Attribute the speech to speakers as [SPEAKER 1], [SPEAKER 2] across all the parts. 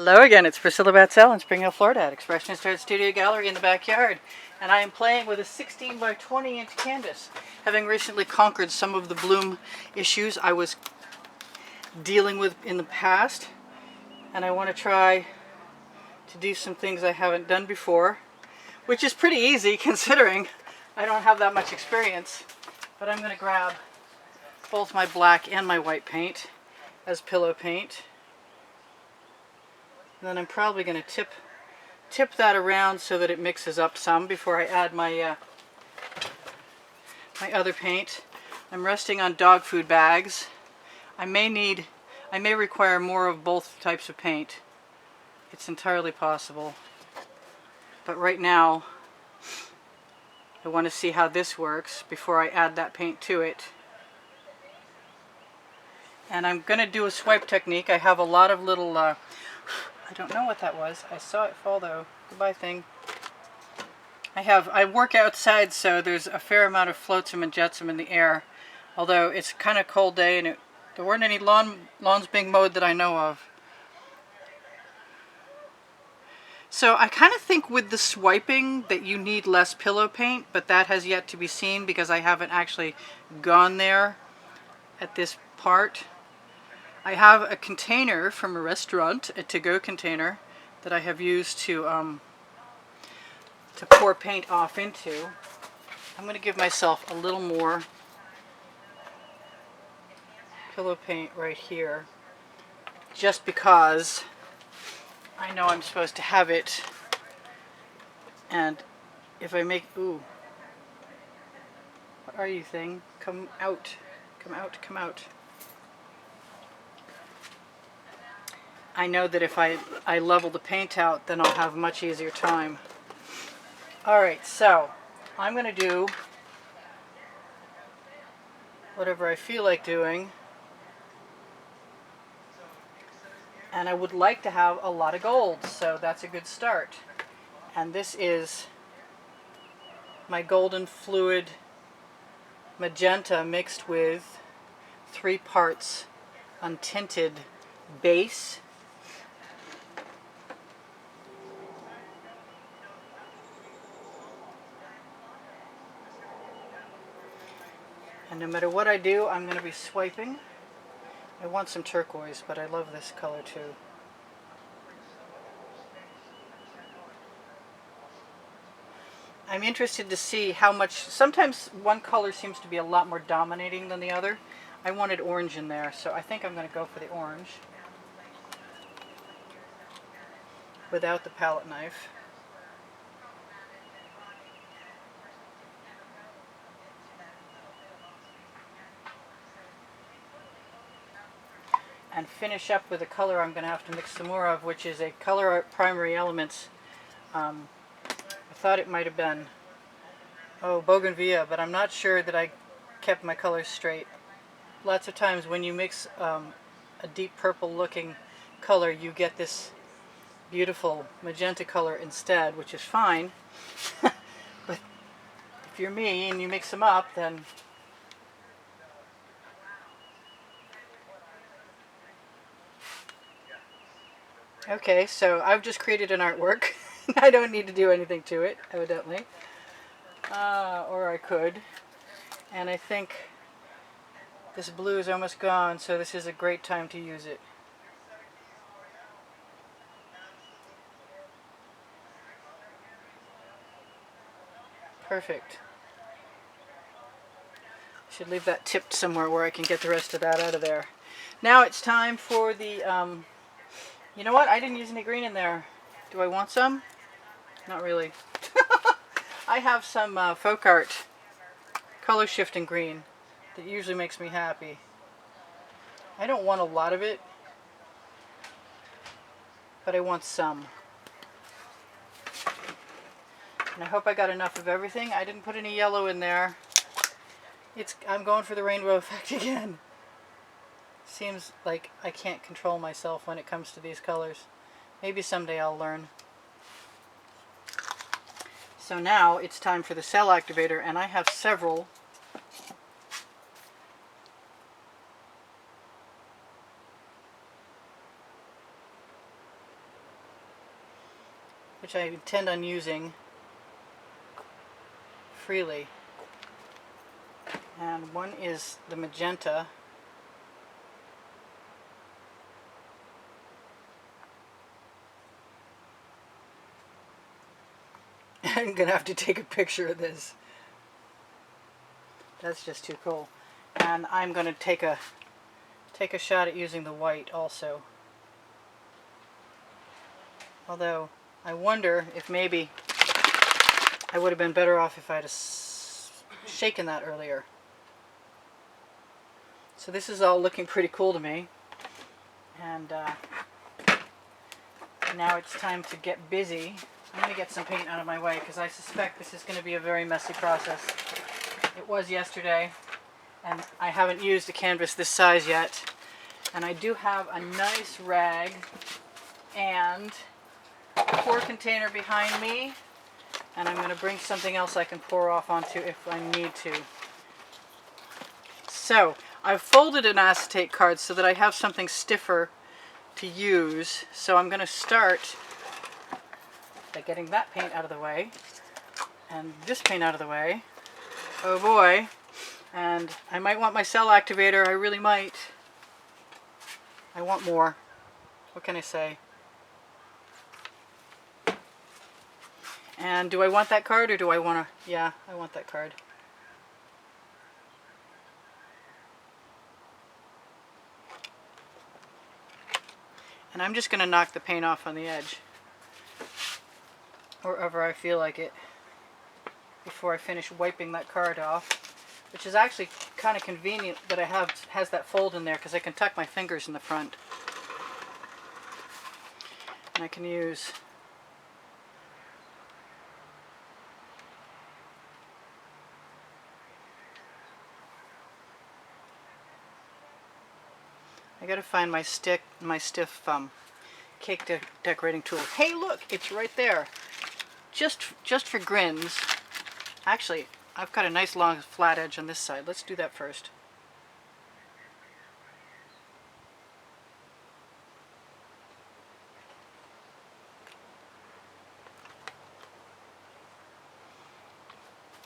[SPEAKER 1] Hello again, it's Priscilla Batzell in Spring Hill, Florida at Expressionist Art Studio Gallery in the backyard. And I am playing with a 16 by 20 inch canvas, having recently conquered some of the bloom issues I was dealing with in the past. And I want to try to do some things I haven't done before, which is pretty easy considering I don't have that much experience. But I'm going to grab both my black and my white paint as pillow paint. And then I'm probably going to tip that around so that it mixes up some before I add my my other paint. I'm resting on dog food bags. I may require more of both types of paint. It's entirely possible. But right now, I want to see how this works before I add that paint to it. And I'm going to do a swipe technique. I have a lot of little I don't know what that was. I saw it fall though. Goodbye thing. I work outside, so there's a fair amount of flotsam and jetsam in the air. Although it's kind of cold day and there weren't any lawns being mowed that I know of. So I kind of think with the swiping that you need less pillow paint, but that has yet to be seen because I haven't actually gone there at this part. I have a container from a restaurant, a to-go container, that I have used to pour paint off into. I'm going to give myself a little more pillow paint right here, just because I know I'm supposed to have it. And if I make, ooh, what are you thing? Come out, come out, come out. I know that if I level the paint out, then I'll have a much easier time. Alright, so I'm going to do whatever I feel like doing. And I would like to have a lot of gold, so that's a good start. And this is my golden fluid magenta mixed with 3 parts untinted base. And no matter what I do, I'm going to be swiping. I want some turquoise, but I love this color too. I'm interested to see how much, sometimes one color seems to be a lot more dominating than the other. I wanted orange in there, so I think I'm going to go for the orange without the palette knife. And finish up with a color I'm going to have to mix some more of, which is a Color-Art Primary Elements. I thought it might have been, Bougainvillea, but I'm not sure that I kept my colors straight. Lots of times when you mix a deep purple looking color, you get this beautiful magenta color instead, which is fine. But if you're me and you mix them up, then okay, so I've just created an artwork. I don't need to do anything to it, evidently. Or I could. And I think this blue is almost gone, so this is a great time to use it. Perfect. Should leave that tipped somewhere where I can get the rest of that out of there. Now it's time for the, you know what? I didn't use any green in there. Do I want some? Not really. I have some folk art color shifting green that usually makes me happy. I don't want a lot of it, but I want some. And I hope I got enough of everything. I didn't put any yellow in there. I'm going for the rainbow effect again. Seems like I can't control myself when it comes to these colors. Maybe someday I'll learn. So now it's time for the cell activator, and I have several. which I intend on using freely. And one is the magenta. I'm gonna have to take a picture of this. That's just too cool. And I'm gonna take a shot at using the white also. Although I wonder if maybe I would have been better off if I'd have shaken that earlier. So this is all looking pretty cool to me. And now it's time to get busy. I'm going to get some paint out of my way because I suspect this is going to be a very messy process. It was yesterday, and I haven't used a canvas this size yet. And I do have a nice rag and a pour container behind me. And I'm going to bring something else I can pour off onto if I need to. So I've folded an acetate card so that I have something stiffer to use. So I'm going to start by getting that paint out of the way and this paint out of the way. Oh boy. And I might want my cell activator. I really might. I want more. What can I say? And do I want that card or do I want to... Yeah, I want that card. And I'm just going to knock the paint off on the edge, wherever I feel like it, before I finish wiping that card off, which is actually kind of convenient that has that fold in there because I can tuck my fingers in the front. And I can use I gotta find my stiff cake decorating tool. Hey, look, it's right there. Just for grins. Actually, I've got a nice long flat edge on this side. Let's do that first.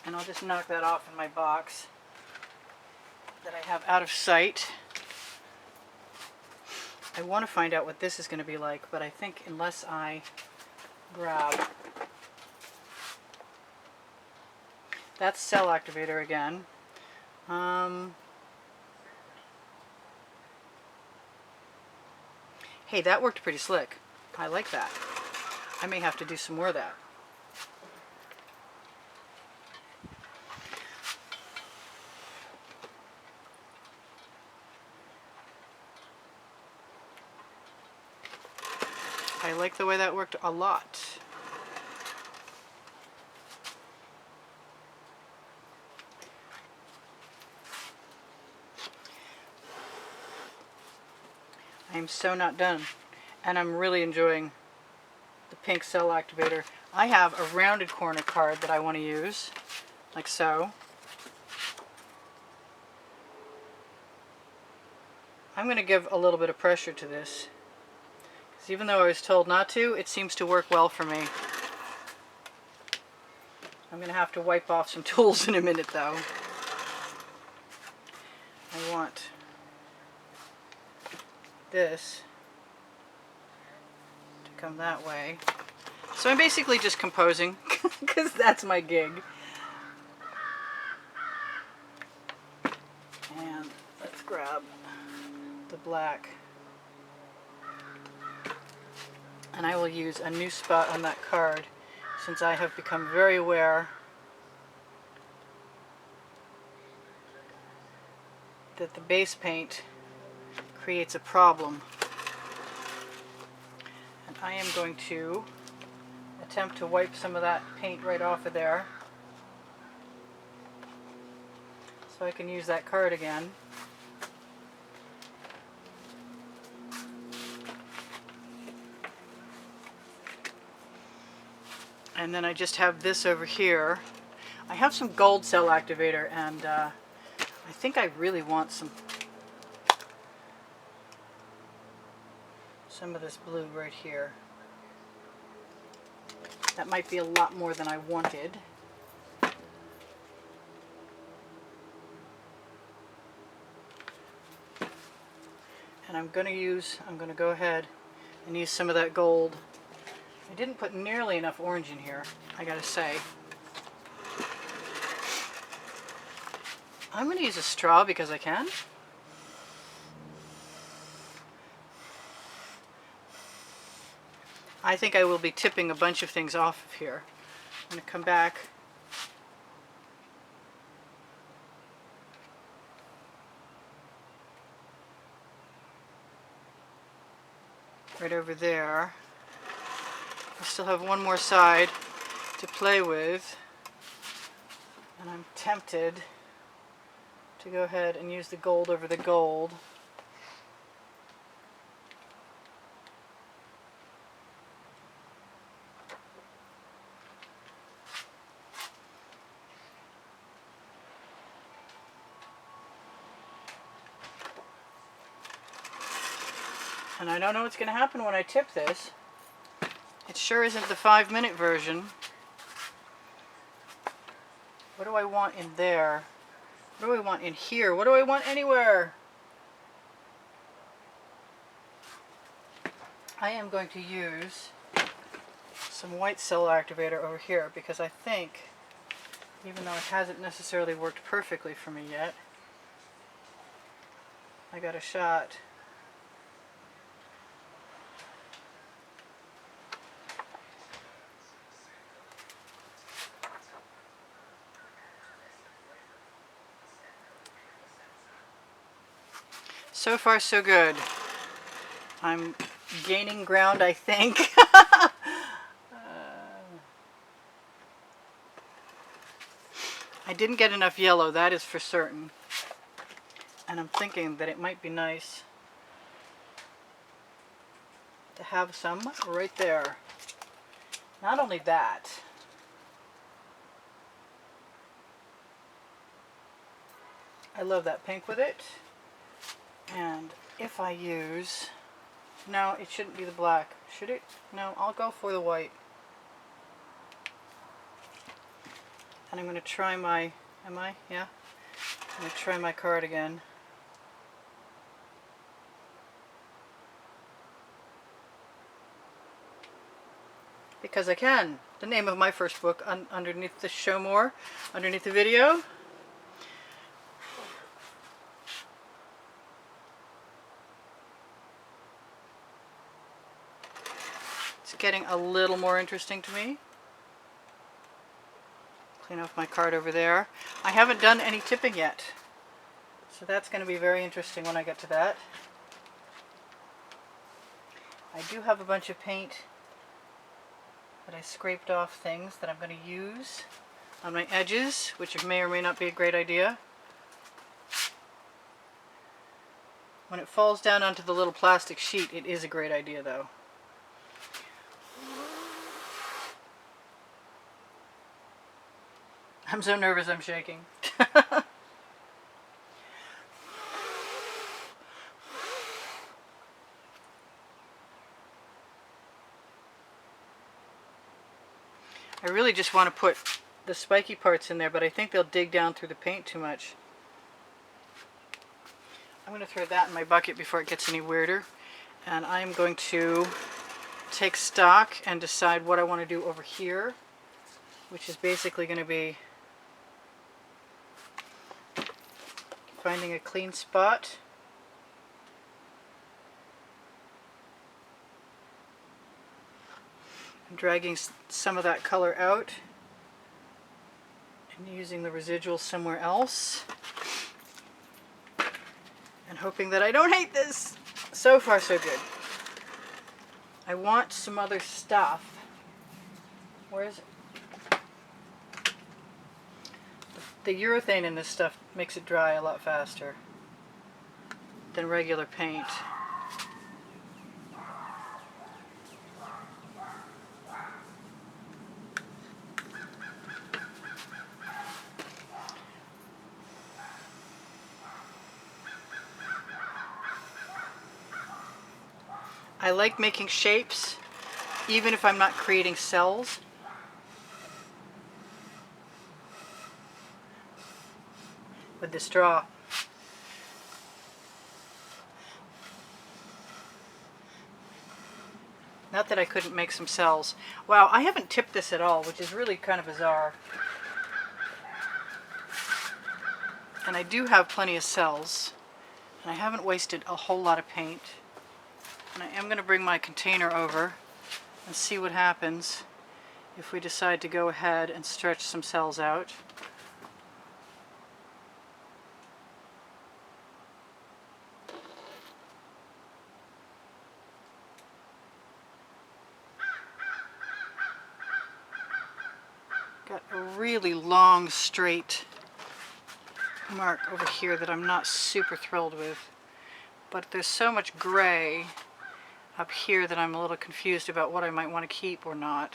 [SPEAKER 1] And I'll just knock that off in my box that I have out of sight. I want to find out what this is going to be like, but I think unless I grab... That's cell activator again. Hey, that worked pretty slick. I like that. I may have to do some more of that. I like the way that worked a lot. I am so not done, and I'm really enjoying the pink cell activator. I have a rounded corner card that I want to use, like so. I'm going to give a little bit of pressure to this. Even though I was told not to, it seems to work well for me. I'm going to have to wipe off some tools in a minute though. I want this to come that way. So I'm basically just composing because that's my gig. And let's grab the black. And I will use a new spot on that card since I have become very aware that the base paint creates a problem. And I am going to attempt to wipe some of that paint right off of there so I can use that card again. And then I just have this over here. I have some gold cell activator, and I think I really want some of this blue right here. That might be a lot more than I wanted. And I'm going to go ahead and use some of that gold. I didn't put nearly enough orange in here, I gotta say. I'm going to use a straw because I can. I think I will be tipping a bunch of things off of here. I'm going to come back right over there. I still have one more side to play with, and I'm tempted to go ahead and use the gold over the gold. And I don't know what's going to happen when I tip this. It sure isn't the 5-minute version. What do I want in there? What do I want in here? What do I want anywhere? I am going to use some white cell activator over here because I think, even though it hasn't necessarily worked perfectly for me yet, I got a shot. So far, so good. I'm gaining ground, I think. I didn't get enough yellow, that is for certain. And I'm thinking that it might be nice to have some right there. Not only that, I love that pink with it. And if I use, no, it shouldn't be the black. Should it? No, I'll go for the white. And I'm going to try my, am I? Yeah. I'm going to try my card again. Because I can. The name of my first book underneath the show more, underneath the video. It's getting a little more interesting to me. Clean off my card over there. I haven't done any tipping yet, so that's going to be very interesting when I get to that. I do have a bunch of paint that I scraped off things that I'm going to use on my edges, which may or may not be a great idea. When it falls down onto the little plastic sheet, it is a great idea though. I'm so nervous I'm shaking. I really just want to put the spiky parts in there, but I think they'll dig down through the paint too much. I'm going to throw that in my bucket before it gets any weirder. And I'm going to take stock and decide what I want to do over here, which is basically going to be finding a clean spot. I'm dragging some of that color out and using the residuals somewhere else. And hoping that I don't hate this. So far, so good. I want some other stuff. Where is it? The urethane in this stuff makes it dry a lot faster than regular paint. I like making shapes even if I'm not creating cells. With the straw. Not that I couldn't make some cells. Wow, I haven't tipped this at all, which is really kind of bizarre. And I do have plenty of cells. And I haven't wasted a whole lot of paint. And I am going to bring my container over and see what happens if we decide to go ahead and stretch some cells out. Got a really long, straight mark over here that I'm not super thrilled with. But there's so much gray up here that I'm a little confused about what I might want to keep or not.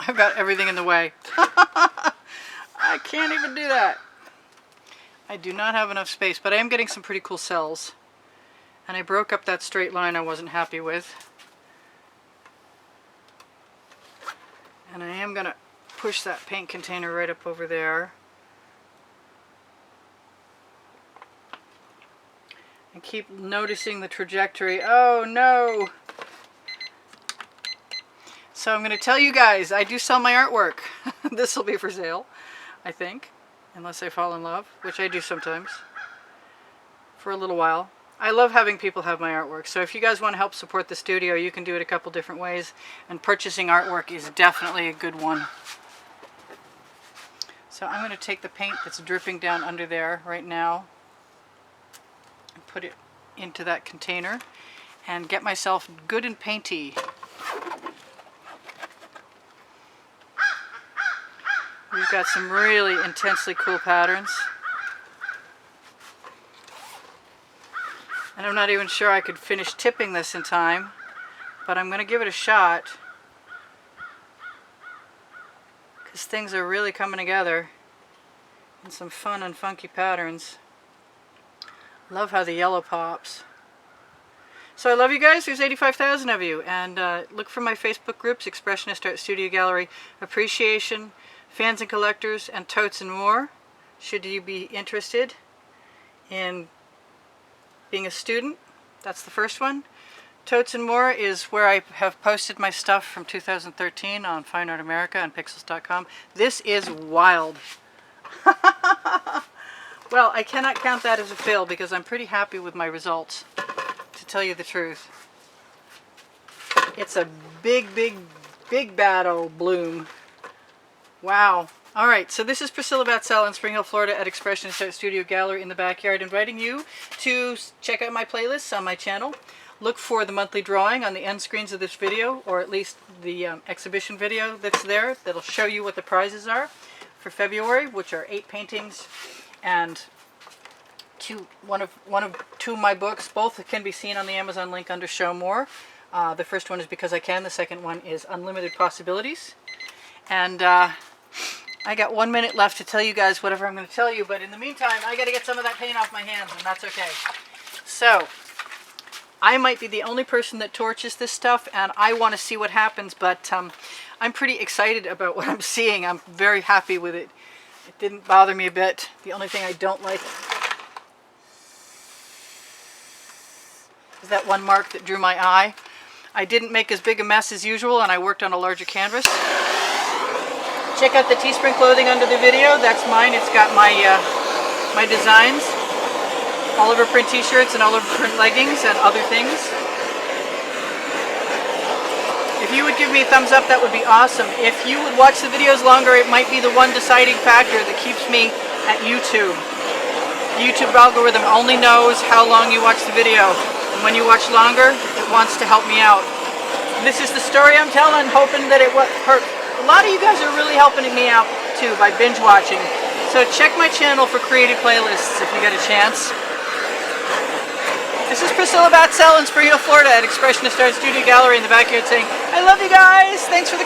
[SPEAKER 1] I've got everything in the way. I can't even do that. I do not have enough space, but I am getting some pretty cool cells. And I broke up that straight line I wasn't happy with. And I am going to push that paint container right up over there. And keep noticing the trajectory. Oh no! So I'm going to tell you guys, I do sell my artwork. This will be for sale, I think. Unless I fall in love, which I do sometimes. For a little while. I love having people have my artwork. So if you guys want to help support the studio, you can do it a couple different ways. And purchasing artwork is definitely a good one. So I'm going to take the paint that's dripping down under there right now. And put it into that container. And get myself good and painty. We've got some really intensely cool patterns. And I'm not even sure I could finish tipping this in time, but I'm going to give it a shot. Because things are really coming together in some fun and funky patterns. Love how the yellow pops. So I love you guys. There's 85,000 of you. And look for my Facebook groups, Expressionist Art Studio Gallery, Appreciation, Fans and Collectors, and Totes and More. Should you be interested in being a student, that's the first one. Totes and More is where I have posted my stuff from 2013 on Fine Art America and Pixels.com. This is wild. Well, I cannot count that as a fail because I'm pretty happy with my results, to tell you the truth. It's a big, big, big bad old bloom. Wow. Alright, so this is Priscilla Batzell in Spring Hill, Florida at Expressionist Art Studio Gallery in the backyard, inviting you to check out my playlists on my channel. Look for the monthly drawing on the end screens of this video, or at least the exhibition video that's there. That'll show you what the prizes are for February, which are 8 paintings and one of two of my books. Both can be seen on the Amazon link under Show More. The first one is Because I Can. The second one is Unlimited Possibilities. And I got 1 minute left to tell you guys whatever I'm going to tell you, but in the meantime, I got to get some of that paint off my hands, and that's okay. So, I might be the only person that torches this stuff, and I want to see what happens, but I'm pretty excited about what I'm seeing. I'm very happy with it. It didn't bother me a bit. The only thing I don't like is that one mark that drew my eye. I didn't make as big a mess as usual, and I worked on a larger canvas. Check out the Teespring clothing under the video. That's mine. It's got my my designs. Oliver print t-shirts and Oliver print leggings and other things. If you would give me a thumbs up, that would be awesome. If you would watch the videos longer, it might be the one deciding factor that keeps me at YouTube. The YouTube algorithm only knows how long you watch the video. And when you watch longer, it wants to help me out. This is the story I'm telling, hoping that it won't hurt. A lot of you guys are really helping me out too by binge watching. So check my channel for creative playlists if you get a chance. This is Priscilla Batzell in Spring Hill, Florida at Expressionist Art Studio Gallery in the backyard saying, I love you guys! Thanks for the